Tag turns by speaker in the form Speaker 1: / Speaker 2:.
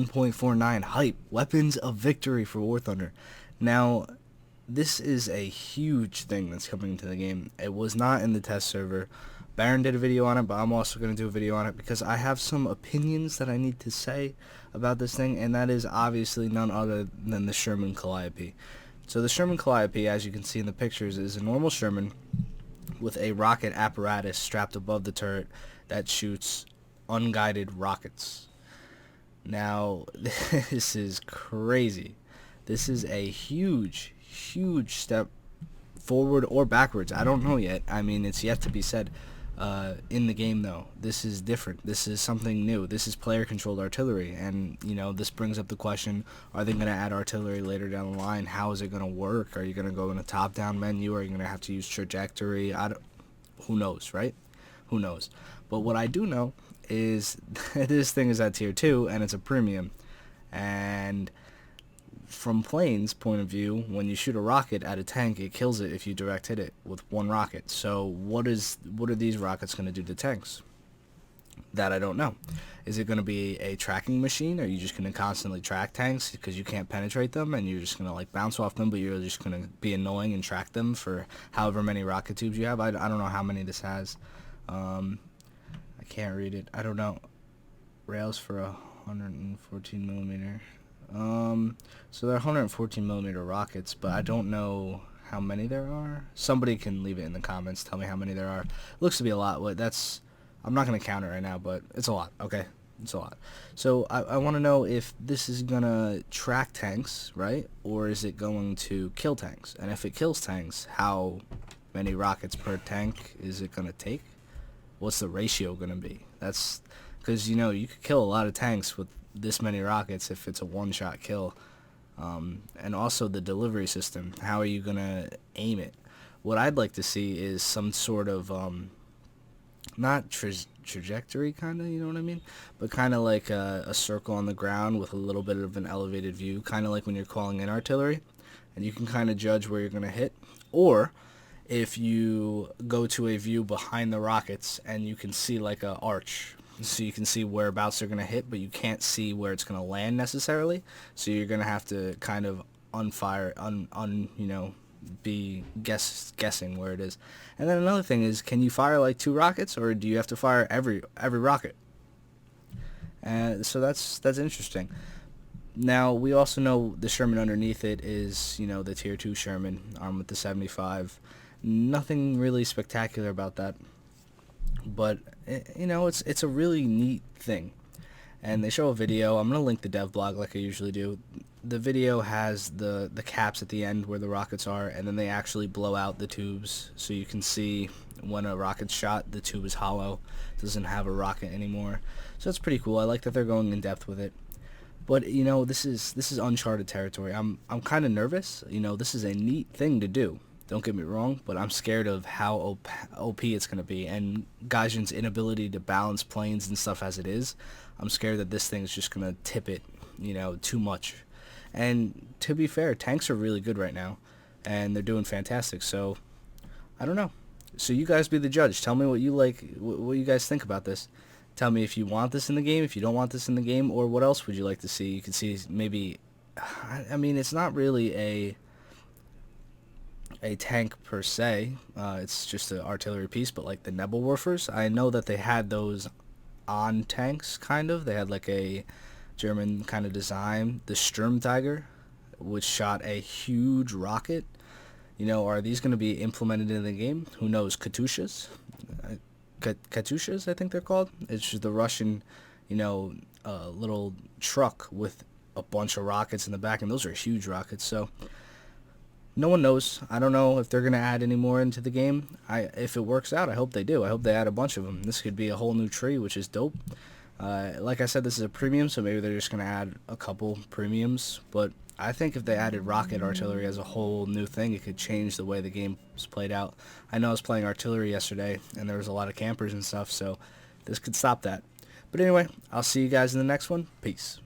Speaker 1: 1.49 hype, weapons of victory for War Thunder. Now, this is a huge thing that's coming into the game. It was not in the test server. Baron did a video on it, but I'm also going to do a video on it because I have some opinions that I need to say about this thing, and that is obviously none other than the Sherman Calliope. So the Sherman Calliope, as you can see in the pictures, is a normal Sherman with a rocket apparatus strapped above the turret that shoots unguided rockets. Now, this is crazy. This is a huge step forward or backwards. I don't know yet. I mean, it's yet to be said. In the game, though, this is different. This is something new. This is player-controlled artillery, and this brings up the question: are they going to add artillery later down the line? How is it going to work? Are you going to go in a top-down menu? Are you going to have to use trajectory? Who knows, right? Who knows? But what I do know is this thing is at tier 2, and it's a premium. And from plane's point of view, when you shoot a rocket at a tank, it kills it if you direct hit it with one rocket. So what are these rockets going to do to tanks? That I don't know. Is it going to be a tracking machine? Are you just going to constantly track tanks because you can't penetrate them, and you're just going to like bounce off them, but you're just going to be annoying and track them for however many rocket tubes you have? I don't know how many this has. I can't read it. I don't know. Rails for 114 millimeter. So they're 114 millimeter rockets, but I don't know how many there are. Somebody can leave it in the comments, tell me how many there are. It looks to be a lot. I'm not going to count it right now, but it's a lot, okay? It's a lot. So I want to know if this is going to track tanks, right? Or is it going to kill tanks? And if it kills tanks, how many rockets per tank is it going to take? What's the ratio going to be? That's because, you could kill a lot of tanks with this many rockets if it's a one-shot kill. And also the delivery system. How are you going to aim it? What I'd like to see is some sort of, not trajectory kind of, you know what I mean? But kind of like a circle on the ground with a little bit of an elevated view. Kind of like when you're calling in artillery. And you can kind of judge where you're going to hit. Or if you go to a view behind the rockets and you can see like a arch. So you can see whereabouts they're going to hit, but you can't see where it's going to land necessarily. So you're going to have to kind of be guessing where it is. And then another thing is, can you fire like 2 rockets, or do you have to fire every rocket? And so that's interesting. Now, we also know the Sherman underneath it is, the tier 2 Sherman, armed with the 75. Nothing really spectacular about that. But, it's a really neat thing. And they show a video. I'm going to link the dev blog like I usually do. The video has the caps at the end where the rockets are, and then they actually blow out the tubes. So you can see when a rocket's shot, the tube is hollow. It doesn't have a rocket anymore. So that's pretty cool. I like that they're going in depth with it. But, this is uncharted territory. I'm kind of nervous. This is a neat thing to do. Don't get me wrong, but I'm scared of how OP it's going to be. And Gaijin's inability to balance planes and stuff as it is, I'm scared that this thing is just going to tip it, too much. And to be fair, tanks are really good right now, and they're doing fantastic. So, I don't know. So you guys be the judge. Tell me what you like, what you guys think about this. Tell me if you want this in the game, if you don't want this in the game, or what else would you like to see. You can see maybe, I mean, it's not really a tank per se. It's just an artillery piece, but like the Nebelwerfers, I know that they had those on tanks, kind of. They had like a German kind of design. The Sturmtiger, which shot a huge rocket. Are these going to be implemented in the game? Who knows? Katyushas? Katyushas, I think they're called. It's just the Russian, little truck with a bunch of rockets in the back, and those are huge rockets, so no one knows. I don't know if they're going to add any more into the game. If it works out, I hope they do. I hope they add a bunch of them. This could be a whole new tree, which is dope. Like I said, this is a premium, so maybe they're just going to add a couple premiums. But I think if they added rocket artillery as a whole new thing, it could change the way the game was played out. I know I was playing artillery yesterday, and there was a lot of campers and stuff, so this could stop that. But anyway, I'll see you guys in the next one. Peace.